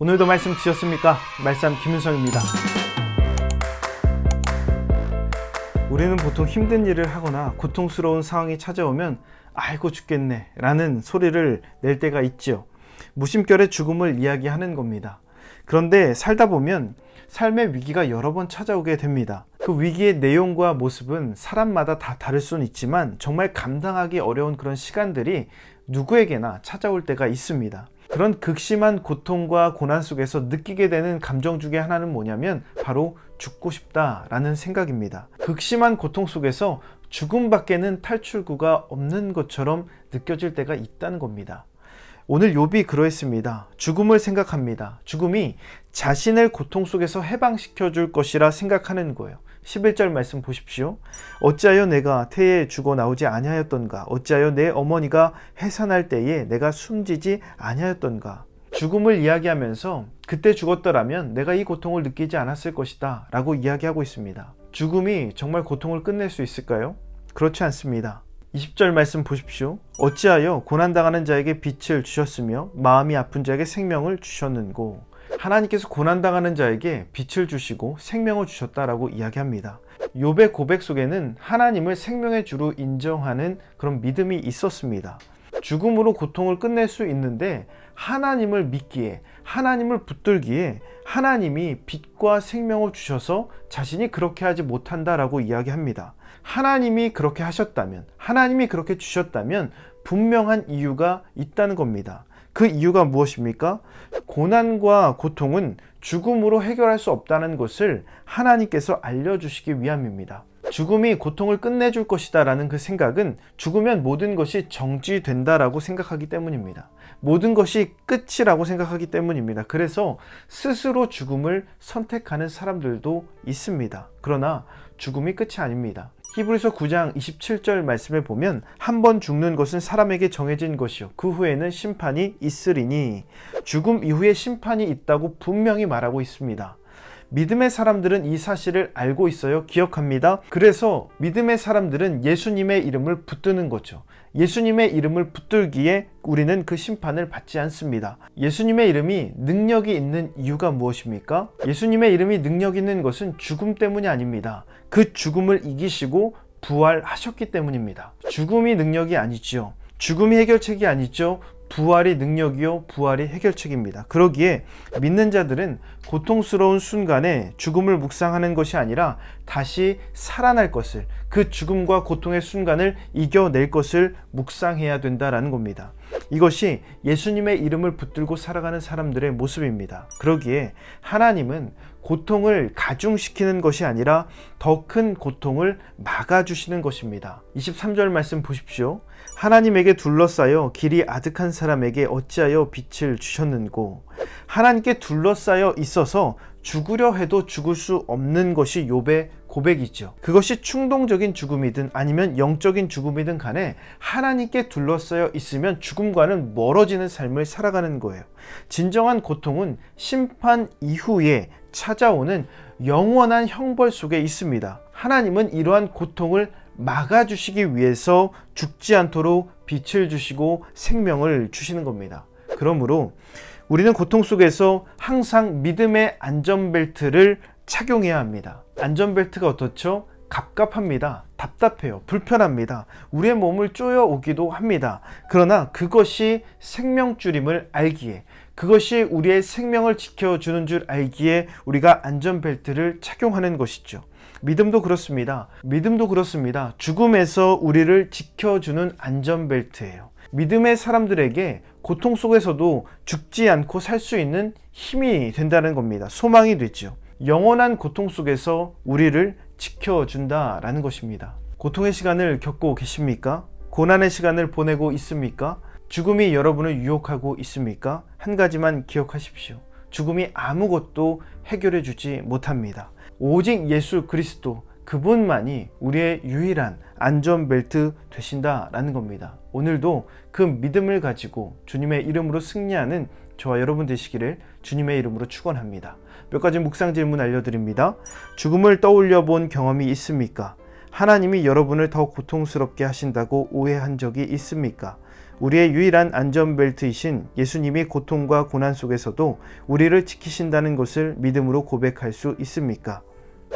오늘도 말씀 주셨습니까? 말씀 김은성입니다. 우리는 보통 힘든 일을 하거나 고통스러운 상황이 찾아오면 아이고 죽겠네 라는 소리를 낼 때가 있죠. 무심결에 죽음을 이야기하는 겁니다. 그런데 살다 보면 삶의 위기가 여러 번 찾아오게 됩니다. 그 위기의 내용과 모습은 사람마다 다 다를 수는 있지만 정말 감당하기 어려운 그런 시간들이 누구에게나 찾아올 때가 있습니다. 그런 극심한 고통과 고난 속에서 느끼게 되는 감정 중에 하나는 뭐냐면 바로 죽고 싶다라는 생각입니다. 극심한 고통 속에서 죽음밖에는 탈출구가 없는 것처럼 느껴질 때가 있다는 겁니다. 오늘 욥이 그러했습니다. 죽음을 생각합니다. 죽음이 자신을 고통 속에서 해방시켜 줄 것이라 생각하는 거예요. 11절 말씀 보십시오. 어찌하여 내가 태에 죽어 나오지 아니하였던가? 어찌하여 내 어머니가 해산할 때에 내가 숨지지 아니하였던가? 죽음을 이야기하면서 그때 죽었더라면 내가 이 고통을 느끼지 않았을 것이다 라고 이야기하고 있습니다. 죽음이 정말 고통을 끝낼 수 있을까요? 그렇지 않습니다. 20절 말씀 보십시오. 어찌하여 고난당하는 자에게 빛을 주셨으며 마음이 아픈 자에게 생명을 주셨는고? 하나님께서 고난당하는 자에게 빛을 주시고 생명을 주셨다라고 이야기합니다. 욥의 고백 속에는 하나님을 생명의 주로 인정하는 그런 믿음이 있었습니다. 죽음으로 고통을 끝낼 수 있는데 하나님을 믿기에, 하나님을 붙들기에 하나님이 빛과 생명을 주셔서 자신이 그렇게 하지 못한다라고 이야기합니다. 하나님이 그렇게 하셨다면, 하나님이 그렇게 주셨다면 분명한 이유가 있다는 겁니다. 그 이유가 무엇입니까? 고난과 고통은 죽음으로 해결할 수 없다는 것을 하나님께서 알려주시기 위함입니다. 죽음이 고통을 끝내줄 것이다 라는 그 생각은 죽으면 모든 것이 정지된다라고 생각하기 때문입니다. 모든 것이 끝이라고 생각하기 때문입니다. 그래서 스스로 죽음을 선택하는 사람들도 있습니다. 그러나 죽음이 끝이 아닙니다. 히브리서 9장 27절 말씀을 보면 한 번 죽는 것은 사람에게 정해진 것이요 그 후에는 심판이 있으리니, 죽음 이후에 심판이 있다고 분명히 말하고 있습니다. 믿음의 사람들은 이 사실을 알고 있어요. 기억합니다. 그래서 믿음의 사람들은 예수님의 이름을 붙드는 거죠. 예수님의 이름을 붙들기에 우리는 그 심판을 받지 않습니다. 예수님의 이름이 능력이 있는 이유가 무엇입니까? 예수님의 이름이 능력 있는 것은 죽음 때문이 아닙니다. 그 죽음을 이기시고 부활하셨기 때문입니다. 죽음이 능력이 아니죠. 죽음이 해결책이 아니죠. 부활이 능력이요, 부활이 해결책입니다. 그러기에 믿는 자들은 고통스러운 순간에 죽음을 묵상하는 것이 아니라 다시 살아날 것을, 그 죽음과 고통의 순간을 이겨낼 것을 묵상해야 된다라는 겁니다. 이것이 예수님의 이름을 붙들고 살아가는 사람들의 모습입니다. 그러기에 하나님은 고통을 가중시키는 것이 아니라 더 큰 고통을 막아주시는 것입니다. 23절 말씀 보십시오. 하나님에게 둘러싸여 길이 아득한 사람에게 어찌하여 빛을 주셨는고? 하나님께 둘러싸여 있어서 죽으려 해도 죽을 수 없는 것이 욥의 고백이죠. 그것이 충동적인 죽음이든 아니면 영적인 죽음이든 간에 하나님께 둘러싸여 있으면 죽음과는 멀어지는 삶을 살아가는 거예요. 진정한 고통은 심판 이후에 찾아오는 영원한 형벌 속에 있습니다. 하나님은 이러한 고통을 막아주시기 위해서 죽지 않도록 빛을 주시고 생명을 주시는 겁니다. 그러므로 우리는 고통 속에서 항상 믿음의 안전벨트를 착용해야 합니다. 안전벨트가 어떻죠? 갑갑합니다. 답답해요. 불편합니다. 우리의 몸을 쪼여오기도 합니다. 그러나 그것이 생명줄임을 알기에, 그것이 우리의 생명을 지켜주는 줄 알기에 우리가 안전벨트를 착용하는 것이죠. 믿음도 그렇습니다. 믿음도 그렇습니다. 죽음에서 우리를 지켜주는 안전벨트예요. 믿음의 사람들에게 고통 속에서도 죽지 않고 살 수 있는 힘이 된다는 겁니다. 소망이 되죠. 영원한 고통 속에서 우리를 지켜준다라는 것입니다. 고통의 시간을 겪고 계십니까? 고난의 시간을 보내고 있습니까? 죽음이 여러분을 유혹하고 있습니까? 한 가지만 기억하십시오. 죽음이 아무것도 해결해 주지 못합니다. 오직 예수 그리스도, 그분만이 우리의 유일한 안전벨트 되신다라는 겁니다. 오늘도 그 믿음을 가지고 주님의 이름으로 승리하는 저와 여러분 되시기를 주님의 이름으로 축원합니다. 몇 가지 묵상 질문 알려드립니다. 죽음을 떠올려 본 경험이 있습니까? 하나님이 여러분을 더 고통스럽게 하신다고 오해한 적이 있습니까? 우리의 유일한 안전벨트이신 예수님이 고통과 고난 속에서도 우리를 지키신다는 것을 믿음으로 고백할 수 있습니까?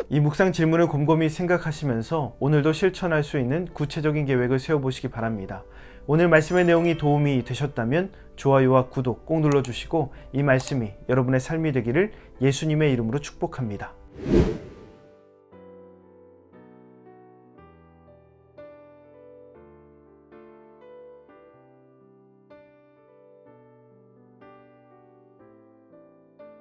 이 묵상 질문을 곰곰이 생각하시면서 오늘도 실천할 수 있는 구체적인 계획을 세워보시기 바랍니다. 오늘 말씀의 내용이 도움이 되셨다면 좋아요와 구독 꼭 눌러주시고 이 말씀이 여러분의 삶이 되기를 예수님의 이름으로 축복합니다.